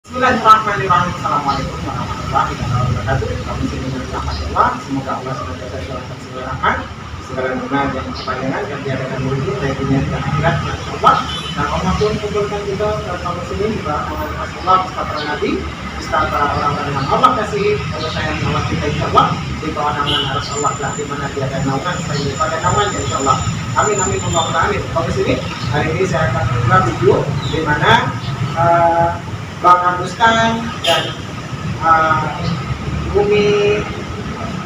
Bismillahirrahmanirrahim. Assalamualaikum warahmatullahi wabarakatuh. Kami sini dirahmati Allah. Semoga Allah senantiasa curahkan segala rahmat, segala nikmat dan kepanjangan yang diadakan murid dari dunia dan akhirat insyaallah. Dan Allah pun kumpulkan kita kaum muslimin di bawah naungan Allah beserta para nabi, beserta orang-orang yang Allah kasihi, Allah sayang Allah kita insyaallah di bawah naungan arus Allah lah di mana dia ada naungan selain daripada naungan insyaallah. Amin amin Allahumma amin. Kaum muslimin, hari ini saya akan mengulas video di mana Bang Agustan dan Bumi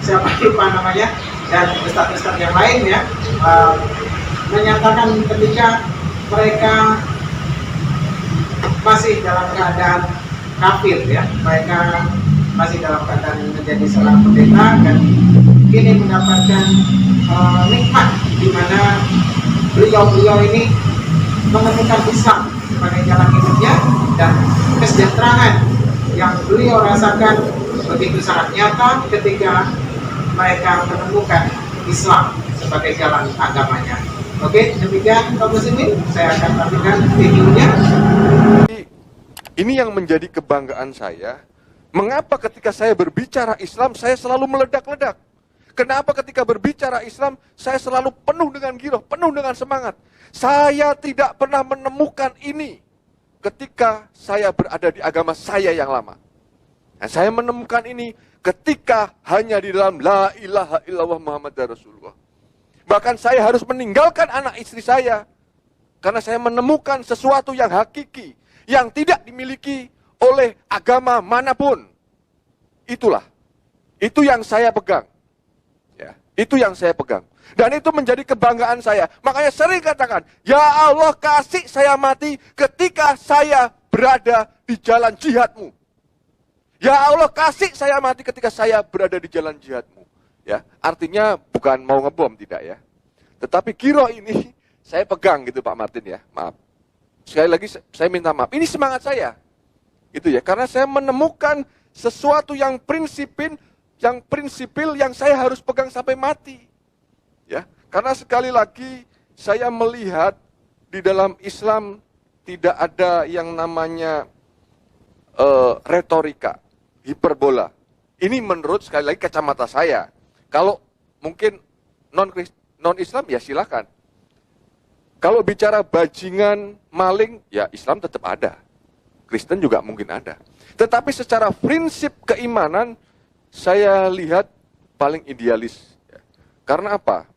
siapa lupa namanya dan ustadz-ustadz yang lainnya menyatakan ketika mereka masih dalam keadaan kafir ya, mereka masih dalam keadaan menjadi seorang pendeta dan kini mendapatkan nikmat di mana beliau ini menemukan Islam sebagai jalan hidupnya dan kesejahteraan yang beliau rasakan begitu sangat nyata ketika mereka menemukan Islam sebagai jalan agamanya. Oke, demikian kaum muslimin, saya akan tampilkan videonya. Ini yang menjadi kebanggaan saya. Mengapa ketika saya berbicara Islam, saya selalu meledak-ledak? Kenapa ketika berbicara Islam, saya selalu penuh dengan giroh, penuh dengan semangat? Saya tidak pernah menemukan ini ketika saya berada di agama saya yang lama. Dan saya menemukan ini ketika hanya di dalam La ilaha illallah Muhammadar Rasulullah. Bahkan saya harus meninggalkan anak istri saya karena saya menemukan sesuatu yang hakiki, yang tidak dimiliki oleh agama manapun. Itu yang saya pegang. Ya, itu yang saya pegang. Dan itu menjadi kebanggaan saya. Makanya sering katakan, ya Allah kasih saya mati ketika saya berada di jalan jihadmu. Ya Allah kasih saya mati ketika saya berada di jalan jihadmu. Ya, artinya bukan mau ngebom, tidak ya. Tetapi giroh ini saya pegang gitu Pak Martin ya, maaf. Sekali lagi saya minta maaf, ini semangat saya. Itu ya, karena saya menemukan sesuatu yang prinsipil yang saya harus pegang sampai mati. Ya, karena sekali lagi saya melihat di dalam Islam tidak ada yang namanya retorika, hiperbola. Ini menurut sekali lagi kacamata saya. Kalau mungkin non-Islam ya silakan. Kalau bicara bajingan, maling, ya Islam tetap ada. Kristen juga mungkin ada. Tetapi secara prinsip keimanan saya lihat paling idealis. Ya. Karena apa?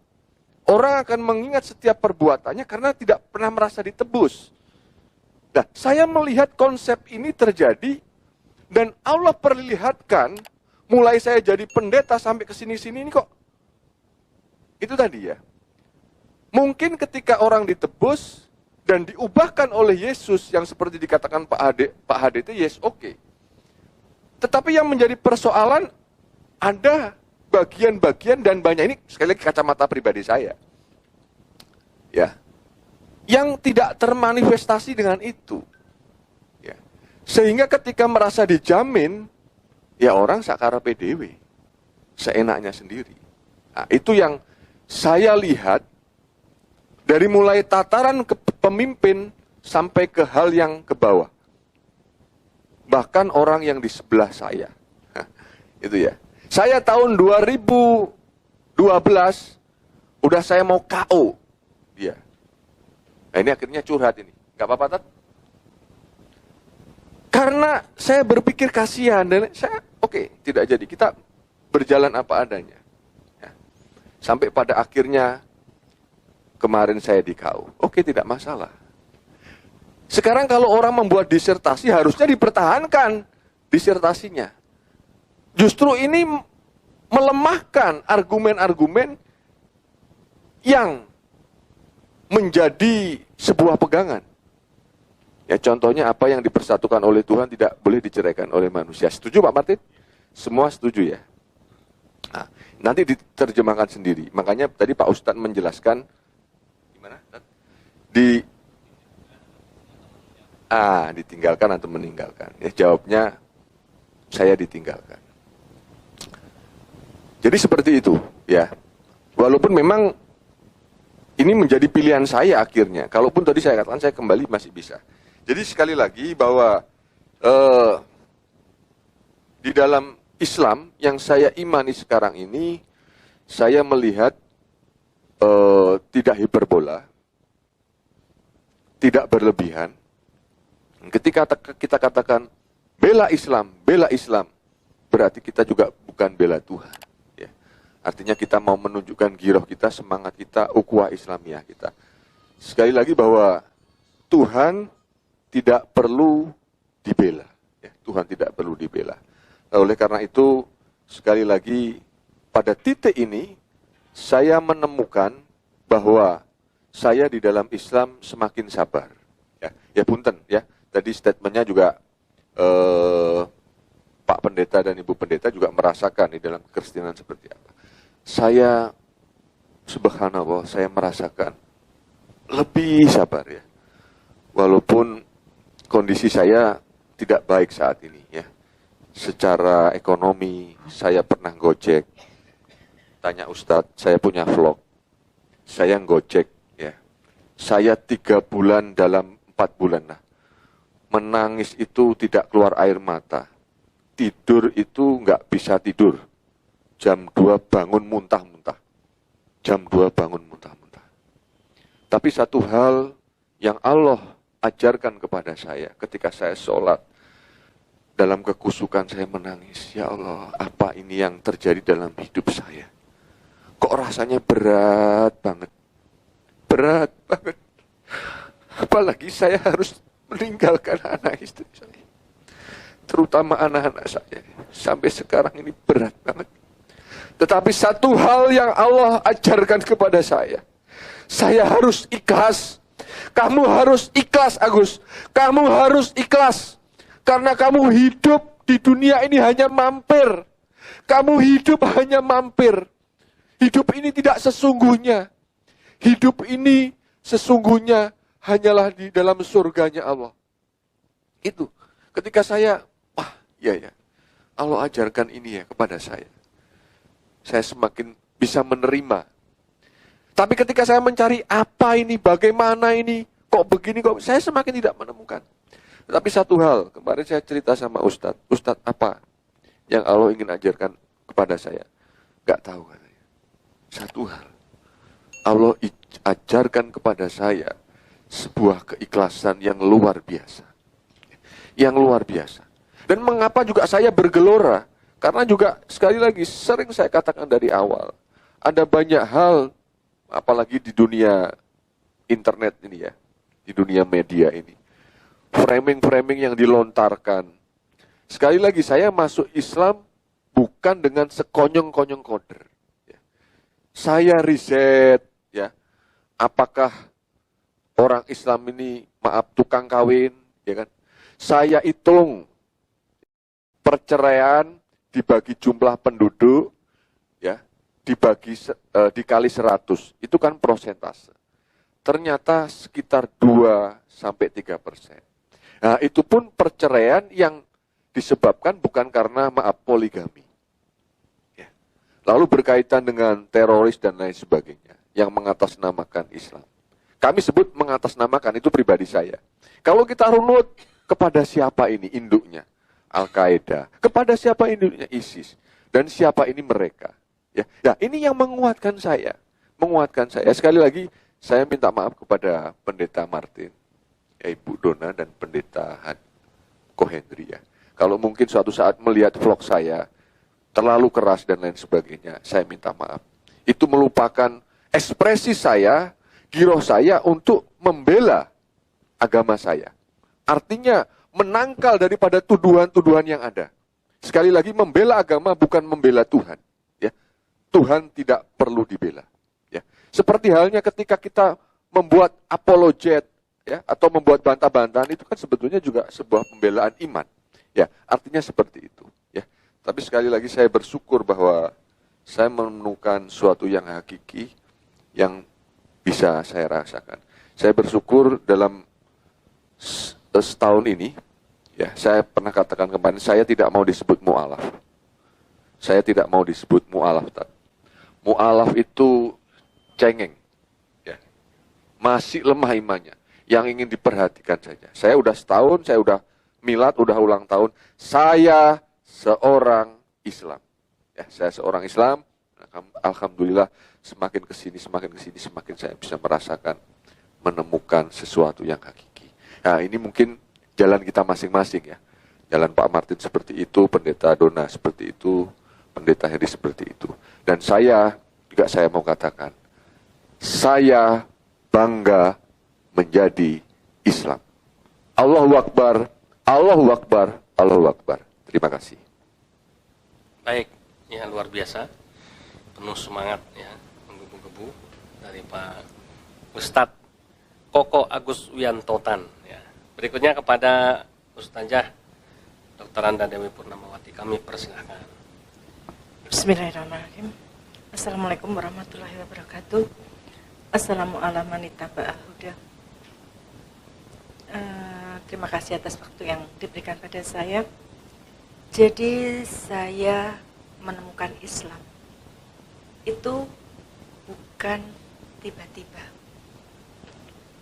Orang akan mengingat setiap perbuatannya karena tidak pernah merasa ditebus. Nah, saya melihat konsep ini terjadi dan Allah perlihatkan mulai saya jadi pendeta sampai ke sini-sini ini kok. Itu tadi ya. Mungkin ketika orang ditebus dan diubahkan oleh Yesus yang seperti dikatakan Pak Hade itu yes oke. Tetapi yang menjadi persoalan ada bagian-bagian dan banyak ini sekali lagi kacamata pribadi saya. Ya. Yang tidak termanifestasi dengan itu. Ya. Sehingga ketika merasa dijamin, ya orang sakara PDW. Seenaknya sendiri. Nah, itu yang saya lihat dari mulai tataran ke pemimpin sampai ke hal yang ke bawah. Bahkan orang yang di sebelah saya. Itu ya. Saya tahun 2012 udah saya mau KO dia. Nah ini akhirnya curhat ini. Gak apa-apa Tat? Karena saya berpikir kasihan dan saya oke, tidak jadi. Kita berjalan apa adanya. Ya. Sampai pada akhirnya kemarin saya di KO. Oke, tidak masalah. Sekarang kalau orang membuat disertasi harusnya dipertahankan disertasinya. Justru ini melemahkan argumen-argumen yang menjadi sebuah pegangan. Ya contohnya apa yang dipersatukan oleh Tuhan tidak boleh diceraikan oleh manusia. Setuju Pak Martin? Semua setuju ya? Nah, nanti diterjemahkan sendiri. Makanya tadi Pak Ustadz menjelaskan gimana? Ditinggalkan atau meninggalkan. Ya jawabnya saya ditinggalkan. Jadi seperti itu, ya. Walaupun memang ini menjadi pilihan saya akhirnya. Kalaupun tadi saya katakan saya kembali masih bisa. Jadi sekali lagi bahwa di dalam Islam yang saya imani sekarang ini, saya melihat tidak hiperbola, tidak berlebihan. Ketika kita katakan bela Islam, berarti kita juga bukan bela Tuhan. Ya. Artinya kita mau menunjukkan giroh kita, semangat kita, ukhuwah Islamiyah kita. Sekali lagi bahwa Tuhan tidak perlu dibela. Ya, Tuhan tidak perlu dibela. Oleh karena itu, sekali lagi pada titik ini, saya menemukan bahwa saya di dalam Islam semakin sabar. Ya punten ya. Tadi statementnya juga Pak Pendeta dan Ibu Pendeta juga merasakan di dalam kekristenan seperti apa. Saya subhanallah, saya merasakan lebih sabar ya. Walaupun kondisi saya tidak baik saat ini ya. Secara ekonomi saya pernah gojek. Tanya Ustadz, saya punya vlog. Saya gojek ya. Saya 3 bulan dalam 4 bulan lah. Menangis itu tidak keluar air mata. Tidur itu nggak bisa tidur. Jam 2 bangun muntah-muntah. Jam 2 bangun muntah-muntah. Tapi satu hal yang Allah ajarkan kepada saya ketika saya sholat, dalam kekusukan saya menangis. Ya Allah, apa ini yang terjadi dalam hidup saya? Kok rasanya berat banget. Berat banget. Apalagi saya harus meninggalkan anak istri saya. Terutama anak-anak saya. Sampai sekarang ini berat banget. Tetapi satu hal yang Allah ajarkan kepada saya harus ikhlas. Kamu harus ikhlas, Agus. Kamu harus ikhlas. Karena kamu hidup di dunia ini hanya mampir. Kamu hidup hanya mampir. Hidup ini tidak sesungguhnya. Hidup ini sesungguhnya hanyalah di dalam surganya Allah. Itu. Ketika saya, ya, Allah ajarkan ini ya kepada saya. Saya semakin bisa menerima. Tapi ketika saya mencari apa ini, bagaimana ini, kok begini, kok saya semakin tidak menemukan. Tapi satu hal, kemarin saya cerita sama Ustadz apa yang Allah ingin ajarkan kepada saya? Gak tahu katanya. Satu hal, Allah ajarkan kepada saya sebuah keikhlasan yang luar biasa. Yang luar biasa. Dan mengapa juga saya bergelora? Karena juga sekali lagi sering saya katakan dari awal, ada banyak hal, apalagi di dunia internet ini ya, di dunia media ini, framing-framing yang dilontarkan. Sekali lagi saya masuk Islam bukan dengan sekonyong-konyong koder. Saya riset, ya, apakah orang Islam ini, tukang kawin, ya kan? Saya hitung perceraian dibagi jumlah penduduk, ya, dikali 100, itu kan persentase. Ternyata sekitar 2-3%. Nah, itu pun perceraian yang disebabkan bukan karena poligami. Ya. Lalu berkaitan dengan teroris dan lain sebagainya yang mengatasnamakan Islam. Kami sebut mengatasnamakan, itu pribadi saya. Kalau kita runut kepada siapa ini induknya? Al-Qaeda. Kepada siapa induknya? ISIS. Dan siapa ini mereka? Ya, nah, ini yang menguatkan saya. Menguatkan saya. Sekali lagi, saya minta maaf kepada Pendeta Martin, ya, Ibu Dona dan Pendeta Kohendri ya. Kalau mungkin suatu saat melihat vlog saya terlalu keras dan lain sebagainya, saya minta maaf. Itu melupakan ekspresi saya, giroh saya untuk membela agama saya. Artinya menangkal daripada tuduhan-tuduhan yang ada. Sekali lagi, membela agama bukan membela Tuhan. Ya. Tuhan tidak perlu dibela. Ya. Seperti halnya ketika kita membuat apologet, ya, atau membuat bantah-bantahan, itu kan sebetulnya juga sebuah pembelaan iman. Ya, artinya seperti itu. Ya. Tapi sekali lagi saya bersyukur bahwa saya menemukan suatu yang hakiki, yang bisa saya rasakan. Saya bersyukur dalam setahun ini, ya, saya pernah katakan kemarin, saya tidak mau disebut mu'alaf. Saya tidak mau disebut mu'alaf. Mu'alaf itu cengeng. Ya. Masih lemah imannya. Yang ingin diperhatikan saja. Saya udah setahun, saya udah milad, udah ulang tahun. Saya seorang Islam. Ya, saya seorang Islam. Alhamdulillah semakin kesini semakin saya bisa merasakan, menemukan sesuatu yang hakiki. Nah, ini mungkin jalan kita masing-masing ya. Jalan Pak Martin seperti itu, Pendeta Dona seperti itu, Pendeta Heri seperti itu. Dan saya mau katakan, saya bangga menjadi Islam. Allahu Akbar, Allahu Akbar, Allahu Akbar. Terima kasih. Baik, ya luar biasa. Penuh semangat ya, menggebu-gebu dari Pak Ustadz Koko Agus Wiantotan ya. Berikutnya kepada Ustazah Dr. Anda Dewi Purnamawati, kami persilahkan. Bismillahirrahmanirrahim. Assalamualaikum warahmatullahi wabarakatuh. Assalamualaikum warahmatullahi wabarakatuh. Terima kasih atas waktu yang diberikan pada saya. Jadi saya menemukan Islam itu bukan tiba-tiba.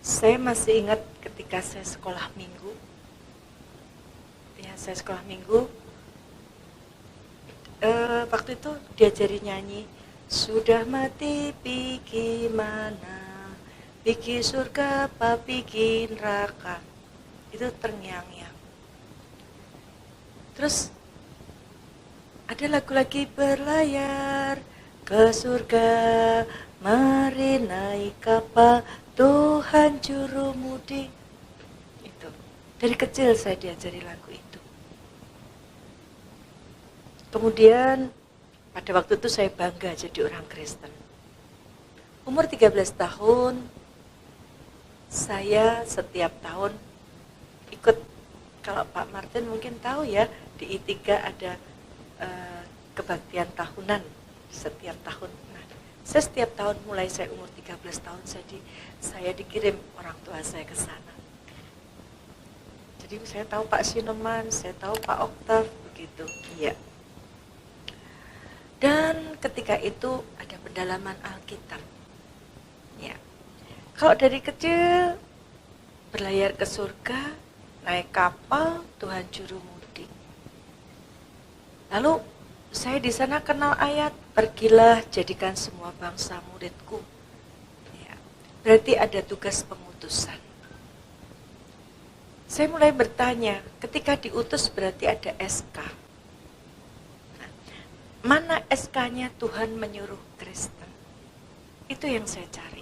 Saya masih ingat ketika saya sekolah minggu. Ya, saya sekolah minggu. Waktu itu diajari nyanyi, sudah mati pikir mana, pikir surga apa pikir neraka. Itu terngiang-ngiang. Terus ada lagu lagi, berlayar ke surga, mari naik kapal, Tuhan juru mudi. Itu dari kecil saya diajari lagu itu. Kemudian pada waktu itu saya bangga jadi orang Kristen. Umur 13 tahun, saya setiap tahun ikut, kalau Pak Martin mungkin tahu ya, di I3 ada kebaktian tahunan setiap tahun. Nah, saya setiap tahun mulai saya umur 13 tahun saya dikirim orang tua saya ke sana. Jadi saya tahu Pak Sinoman, saya tahu Pak Oktav, begitu. Iya. Dan ketika itu ada pendalaman Alkitab. Ya. Kalau dari kecil berlayar ke surga, naik kapal, Tuhan juru mudi. Lalu saya di sana kenal ayat, pergilah jadikan semua bangsa muridku. Ya. Berarti ada tugas pengutusan. Saya mulai bertanya, ketika diutus berarti ada SK. Mana SK-nya Tuhan menyuruh Kristen? Itu yang saya cari.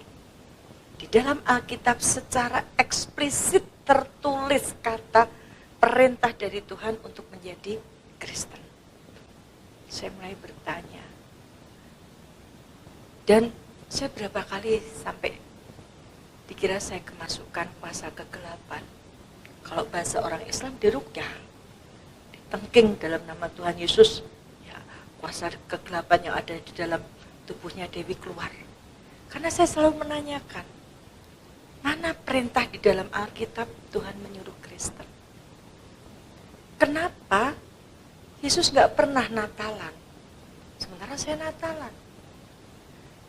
Di dalam Alkitab secara eksplisit tertulis kata perintah dari Tuhan untuk menjadi Kristen. Saya mulai bertanya. Dan saya berapa kali sampai dikira saya kemasukan kuasa kegelapan. Kalau bahasa orang Islam diruqyah, ditengking dalam nama Tuhan Yesus. Kuasa kegelapan yang ada di dalam tubuhnya Dewi keluar. Karena saya selalu menanyakan, mana perintah di dalam Alkitab Tuhan menyuruh Kristen? Kenapa Yesus nggak pernah Natalan? Sementara saya Natalan.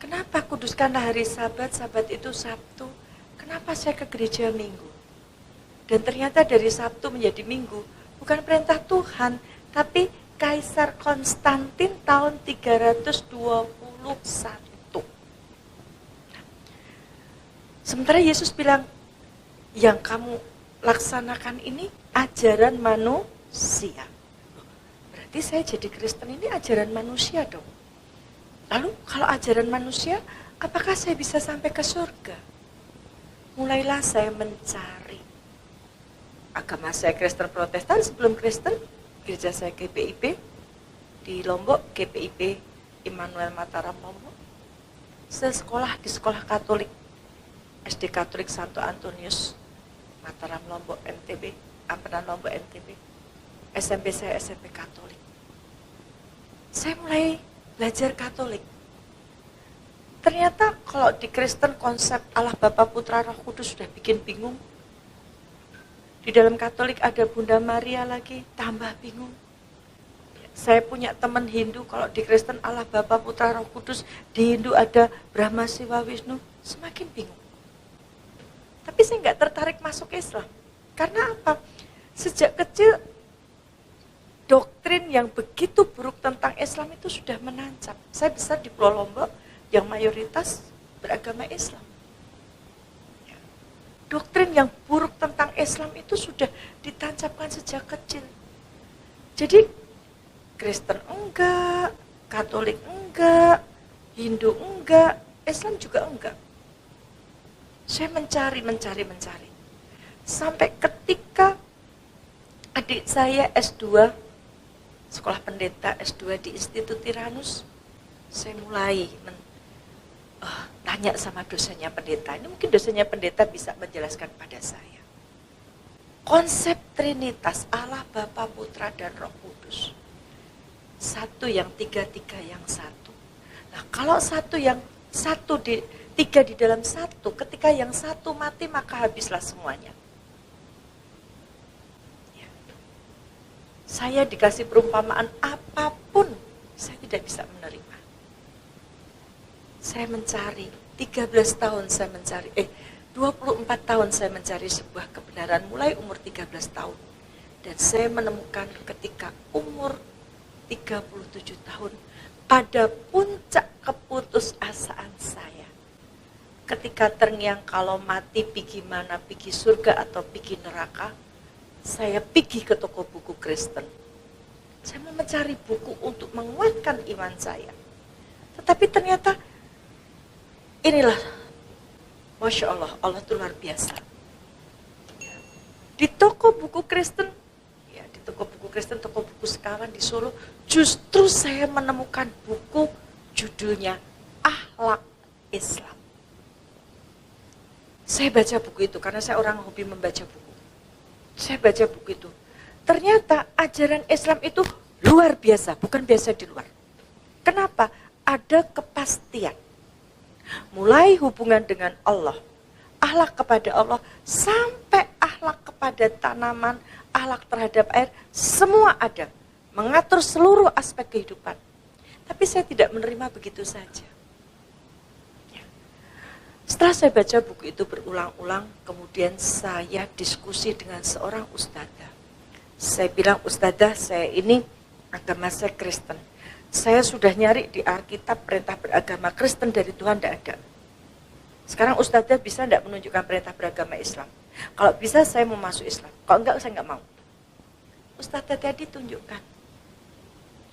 Kenapa kuduskanlah hari Sabat, Sabat itu Sabtu? Kenapa saya ke gereja Minggu? Dan ternyata dari Sabtu menjadi Minggu, bukan perintah Tuhan, tapi Kaisar Konstantin tahun 321. Sementara Yesus bilang, yang kamu laksanakan ini ajaran manusia. Berarti saya jadi Kristen ini ajaran manusia dong. Lalu kalau ajaran manusia, apakah saya bisa sampai ke surga? Mulailah saya mencari. Agama saya Kristen Protestan, sebelum Kristen, gereja saya GPIP, di Lombok, GPIP Immanuel Mataram Lombok. Saya sekolah di sekolah Katolik, SD Katolik Santo Antonius, Mataram Lombok NTB, Ampenan Lombok NTB. SMP saya SMP Katolik. Saya mulai belajar Katolik. Ternyata kalau di Kristen konsep Allah Bapa Putra Roh Kudus sudah bikin bingung. Di dalam Katolik ada Bunda Maria lagi, tambah bingung. Saya punya teman Hindu, kalau di Kristen Allah Bapa Putra Roh Kudus, di Hindu ada Brahma Siwa Wisnu, semakin bingung. Tapi saya nggak tertarik masuk Islam. Karena apa? Sejak kecil, doktrin yang begitu buruk tentang Islam itu sudah menancap. Saya besar di Pulau Lombok yang mayoritas beragama Islam. Doktrin yang buruk tentang Islam itu sudah ditancapkan sejak kecil. Jadi Kristen enggak, Katolik enggak, Hindu enggak, Islam juga enggak. Saya mencari. Sampai ketika adik saya S2, sekolah pendeta S2 di Institut Tiranus, saya mulai tanya sama dosennya pendeta. Ini mungkin dosennya pendeta bisa menjelaskan pada saya. Konsep Trinitas, Allah, Bapa, Putra, dan Roh Kudus. Satu yang tiga yang satu. Nah, kalau tiga di dalam satu, ketika yang satu mati maka habislah semuanya. Ya. Saya dikasih perumpamaan apapun, saya tidak bisa menerima. Saya mencari, 13 tahun saya mencari, 24 tahun saya mencari sebuah kebenaran mulai umur 13 tahun. Dan saya menemukan ketika umur 37 tahun, pada puncak keputusasaan saya. Ketika terngiang kalau mati pergi mana, pergi surga atau pergi neraka, saya pergi ke toko buku Kristen. Saya mau mencari buku untuk menguatkan iman saya. Tetapi ternyata inilah, Masya Allah, Allah itu luar biasa. Di toko buku Kristen, toko buku sekawan di Solo, justru saya menemukan buku judulnya Akhlak Islam. Saya baca buku itu karena saya orang hobi membaca buku. Saya baca buku itu. Ternyata ajaran Islam itu luar biasa, bukan biasa di luar. Kenapa? Ada kepastian. Mulai hubungan dengan Allah, akhlak kepada Allah, sampai akhlak kepada tanaman, akhlak terhadap air, semua ada. Mengatur seluruh aspek kehidupan. Tapi saya tidak menerima begitu saja. Setelah saya baca buku itu berulang-ulang, kemudian saya diskusi dengan seorang ustadzah. Saya bilang, ustadzah, saya ini agama saya Kristen. Saya sudah nyari di Alkitab perintah beragama Kristen dari Tuhan, tidak ada. Sekarang ustadzah bisa tidak menunjukkan perintah beragama Islam? Kalau bisa saya mau masuk Islam, kalau enggak saya enggak mau. Ustadzah tadi tunjukkan.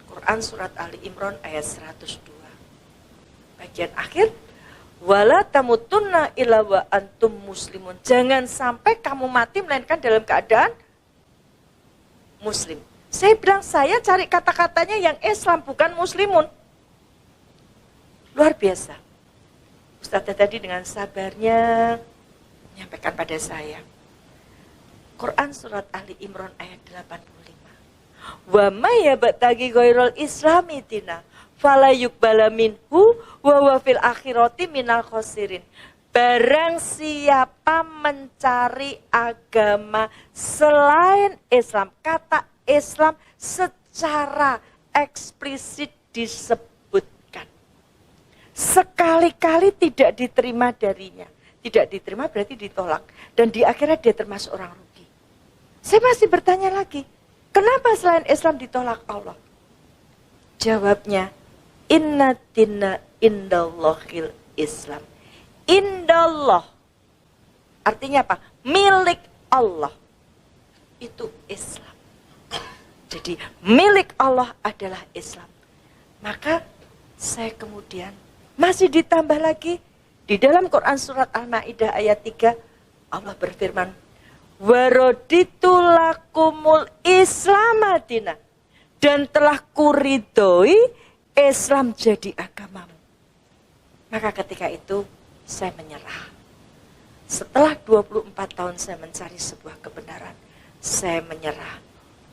Quran surat Ali Imran ayat 102. Bagian akhir, wala tamutunna illa wa antum muslimun. Jangan sampai kamu mati melainkan dalam keadaan muslim. Saya bilang, saya cari kata-katanya yang Islam, bukan muslimun. Luar biasa. Ustadzah tadi dengan sabarnya menyampaikan pada saya. Quran surat Ali Imran ayat 85. Wa may yabtaghi ghairal islami dina fala yuqbala minhu wa huwa fil akhirati minal khosirin. Barang siapa mencari agama selain Islam, kata Islam secara eksplisit disebutkan. Sekali-kali tidak diterima darinya. Tidak diterima berarti ditolak. Dan di akhirnya dia termasuk orang rugi. Saya masih bertanya lagi, kenapa selain Islam ditolak Allah? Jawabnya, inna dina indallahil Islam. Indallah. Artinya apa? Milik Allah. Itu Islam. Jadi milik Allah adalah Islam. Maka saya kemudian masih ditambah lagi di dalam Quran surat Al-Maidah ayat 3 Allah berfirman, waraditu lakumul islamadina, dan telah kuridhoi Islam jadi agamamu. Maka ketika itu saya menyerah. Setelah 24 tahun saya mencari sebuah kebenaran, saya menyerah.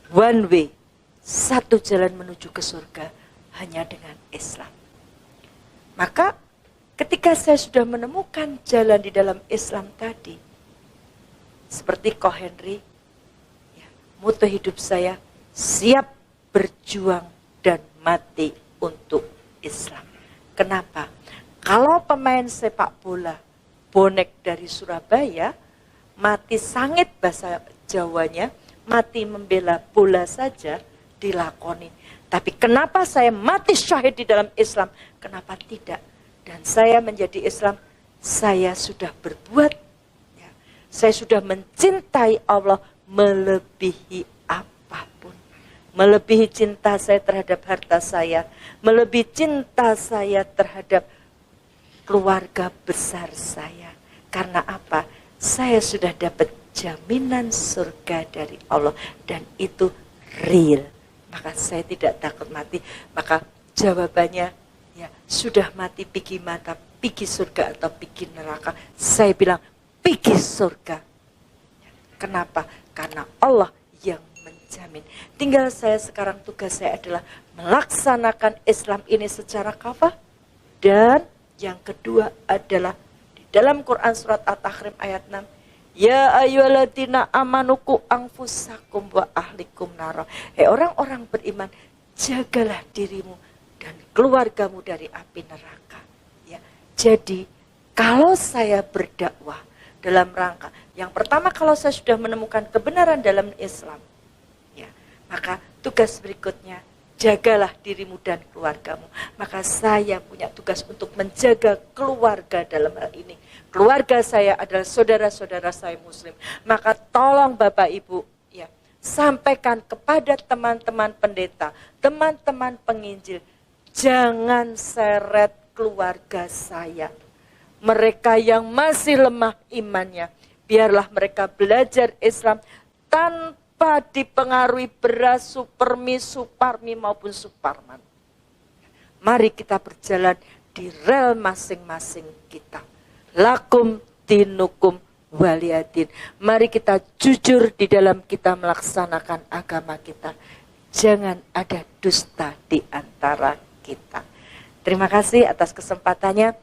One way, satu jalan menuju ke surga hanya dengan Islam. Maka ketika saya sudah menemukan jalan di dalam Islam tadi, seperti Ko Henry, moto hidup saya, siap berjuang dan mati untuk Islam. Kenapa? Kalau pemain sepak bola, bonek dari Surabaya, mati sangit bahasa Jawanya, mati membela bola saja, dilakoni. Tapi kenapa saya mati syahid di dalam Islam? Kenapa tidak? Dan saya menjadi Islam, saya sudah berbuat, ya, saya sudah mencintai Allah melebihi apapun. Melebihi cinta saya terhadap harta saya, melebihi cinta saya terhadap keluarga besar saya. Karena apa? Saya sudah dapat jaminan surga dari Allah dan itu real. Maka saya tidak takut mati. Maka jawabannya, ya sudah mati pergi mata, pergi surga atau pergi neraka. Saya bilang pergi surga. Kenapa? Karena Allah yang menjamin. Tinggal saya sekarang, tugas saya adalah melaksanakan Islam ini secara kafah. Dan yang kedua adalah di dalam Quran surat At-Tahrim ayat 6. Ya ayyuhalladzina amanuku anfusakum wa ahlikum nara. Orang-orang beriman, jagalah dirimu dan keluargamu dari api neraka. Ya. Jadi, kalau saya berdakwah dalam rangka, yang pertama kalau saya sudah menemukan kebenaran dalam Islam, ya, maka tugas berikutnya, jagalah dirimu dan keluargamu. Maka saya punya tugas untuk menjaga keluarga dalam hal ini. Keluarga saya adalah saudara-saudara saya Muslim. Maka tolong Bapak Ibu, ya, sampaikan kepada teman-teman pendeta, teman-teman penginjil, jangan seret keluarga saya. Mereka yang masih lemah imannya, biarlah mereka belajar Islam tanpa dipengaruhi beras, supermi, suparmi maupun suparman. Mari kita berjalan di rel masing-masing kita. Lakum dinukum waliyadin. Mari kita jujur di dalam kita melaksanakan agama kita. Jangan ada dusta di antara kita. Terima kasih atas kesempatannya.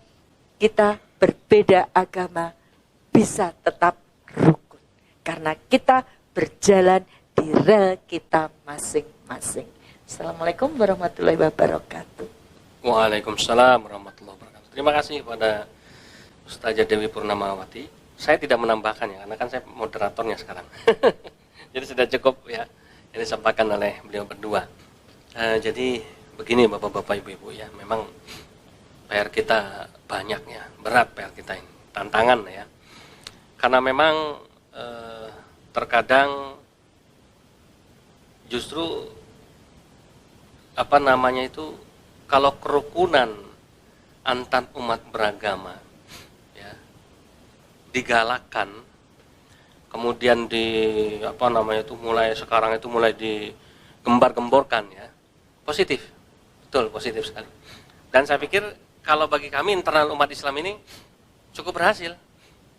Kita berbeda agama bisa tetap rukun. Karena kita berjalan di rel kita masing-masing. Assalamualaikum warahmatullahi wabarakatuh. Waalaikumsalam warahmatullahi wabarakatuh. Terima kasih kepada Ustazah Dewi Purnamawati. Saya tidak menambahkan ya, karena kan saya moderatornya sekarang. Jadi sudah cukup ya, yang disampaikan oleh beliau berdua. Jadi begini Bapak-Bapak Ibu-Ibu ya, memang PR kita banyak ya, berat PR kita ini, tantangan ya. Karena memang terkadang justru kalau kerukunan antar umat beragama digalakkan, kemudian mulai sekarang itu mulai digembar-gemborkan ya, positif, betul positif sekali. Dan saya pikir kalau bagi kami internal umat Islam ini cukup berhasil.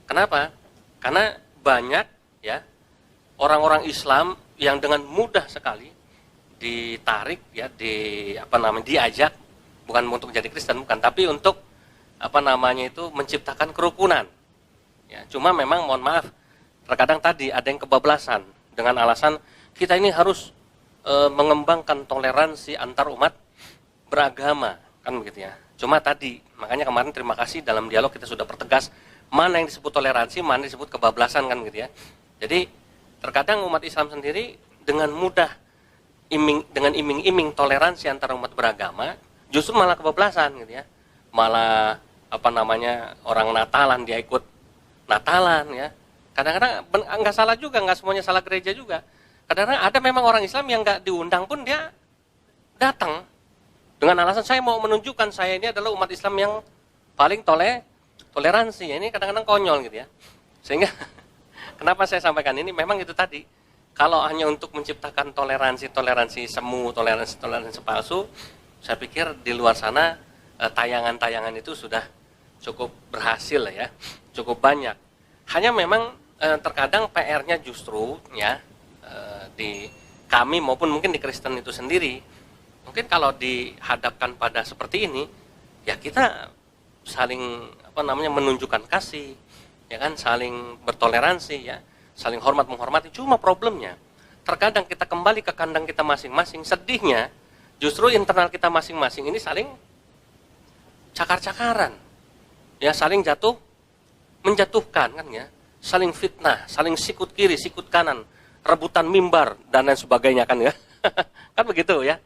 Kenapa? Karena banyak ya orang-orang Islam yang dengan mudah sekali ditarik ya, diajak, bukan untuk jadi Kristen, bukan, tapi untuk menciptakan kerukunan. Ya, cuma memang mohon maaf, terkadang tadi ada yang kebablasan dengan alasan kita ini harus mengembangkan toleransi antar umat beragama, kan begitu ya. Cuma tadi, makanya kemarin terima kasih dalam dialog kita sudah pertegas mana yang disebut toleransi, mana yang disebut kebablasan, kan gitu ya. Jadi terkadang umat Islam sendiri dengan mudah dengan iming-iming toleransi antar umat beragama, justru malah kebablasan gitu ya. Malah orang Natalan dia ikut Natalan ya. Kadang-kadang nggak salah juga, nggak semuanya salah gereja juga. Kadang-kadang ada memang orang Islam yang nggak diundang pun dia datang dengan alasan saya mau menunjukkan saya ini adalah umat Islam yang paling toleransi. Ya, ini kadang-kadang konyol gitu ya. Sehingga kenapa saya sampaikan ini memang itu tadi. Kalau hanya untuk menciptakan toleransi semu, toleransi palsu, saya pikir di luar sana tayangan-tayangan itu sudah cukup berhasil ya, cukup banyak. Hanya memang terkadang PR-nya justru ya di kami maupun mungkin di Kristen itu sendiri. Mungkin kalau dihadapkan pada seperti ini, ya kita saling menunjukkan kasih, ya kan, saling bertoleransi ya, saling hormat menghormati. Cuma problemnya terkadang kita kembali ke kandang kita masing-masing. Sedihnya justru internal kita masing-masing ini saling cakar-cakaran. Ya, saling menjatuhkan kan ya, saling fitnah, saling sikut kiri, sikut kanan, rebutan mimbar dan lain sebagainya kan ya. Kan begitu ya.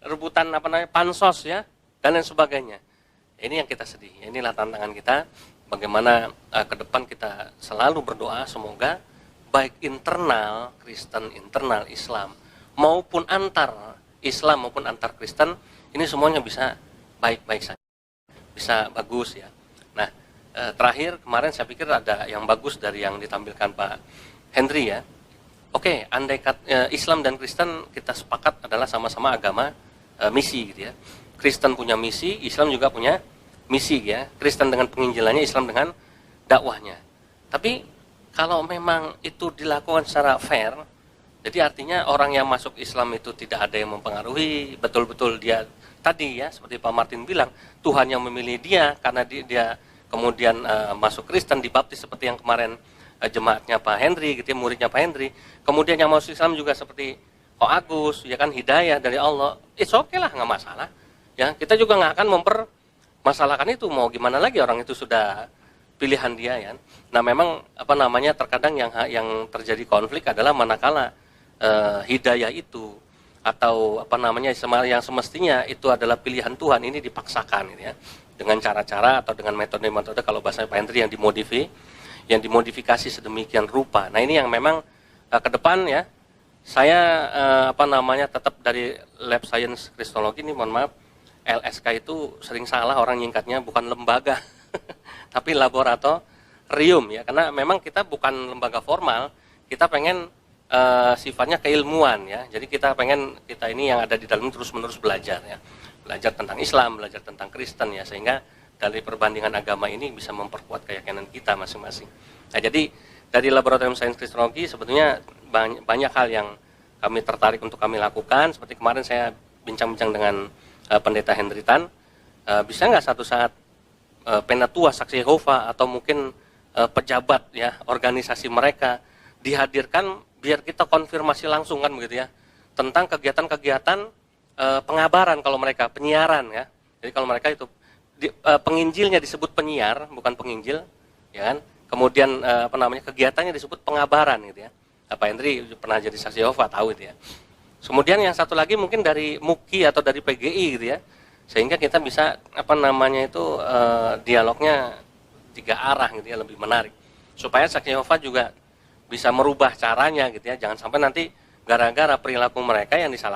Rebutan apa namanya pansos ya dan lain sebagainya. Ini yang kita sedih. Inilah tantangan kita. Bagaimana ke depan kita selalu berdoa semoga baik internal Kristen, internal Islam maupun antar Islam maupun antar Kristen ini semuanya bisa baik-baik saja, bisa bagus ya. Nah, terakhir kemarin saya pikir ada yang bagus dari yang ditampilkan Pak Henry ya. Oke, andai Islam dan Kristen kita sepakat adalah sama-sama agama misi gitu ya. Kristen punya misi, Islam juga punya misi ya. Kristen dengan penginjilannya, Islam dengan dakwahnya. Tapi kalau memang itu dilakukan secara fair, jadi artinya orang yang masuk Islam itu tidak ada yang mempengaruhi, betul-betul dia tadi ya, seperti Pak Martin bilang, Tuhan yang memilih dia karena dia kemudian masuk Kristen, dibaptis seperti yang kemarin jemaatnya Pak Henry, gitu ya, muridnya Pak Henry. Kemudian yang masuk Islam juga seperti Ko Agus, ya kan, hidayah dari Allah. It's okay lah, nggak masalah. Ya, kita juga nggak akan mempermasalahkan itu. Mau gimana lagi, orang itu sudah pilihan dia ya. Nah, memang apa namanya terkadang yang terjadi konflik adalah manakala hidayah itu atau apa namanya yang semestinya itu adalah pilihan Tuhan ini dipaksakan gitu ya. Dengan cara-cara atau dengan metode-metode kalau bahasa Pak Henry yang dimodifikasi sedemikian rupa. Nah, ini yang memang ke depan ya, saya apa namanya tetap dari Lab Science Kristologi ini, mohon maaf, LSK itu sering salah orang nyingkatnya, bukan lembaga, tapi laboratorium ya, karena memang kita bukan lembaga formal, kita pengen sifatnya keilmuan ya, jadi kita ini yang ada di dalam terus-menerus belajar ya, belajar tentang Islam, belajar tentang Kristen ya, sehingga dari perbandingan agama ini bisa memperkuat keyakinan kita masing-masing. Nah, jadi dari Laboratorium Sains Kristologi sebetulnya banyak hal yang kami tertarik untuk kami lakukan. Seperti kemarin saya bincang-bincang dengan Pendeta Henry Tan, bisa nggak satu saat penatua saksi Yehova atau mungkin pejabat ya organisasi mereka dihadirkan biar kita konfirmasi langsung kan begitu ya tentang kegiatan-kegiatan pengabaran kalau mereka penyiaran ya. Jadi kalau mereka itu penginjilnya disebut penyiar bukan penginjil ya kan. Kemudian apa namanya kegiatannya disebut pengabaran gitu ya. Pak Henry pernah jadi saksi Yehova tahu itu ya. Kemudian yang satu lagi mungkin dari MUKI atau dari PGI gitu ya. Sehingga kita bisa apa namanya itu dialognya 3 arah gitu ya, lebih menarik. Supaya saksi Yehova juga bisa merubah caranya gitu ya. Jangan sampai nanti gara-gara perilaku mereka yang disalahkan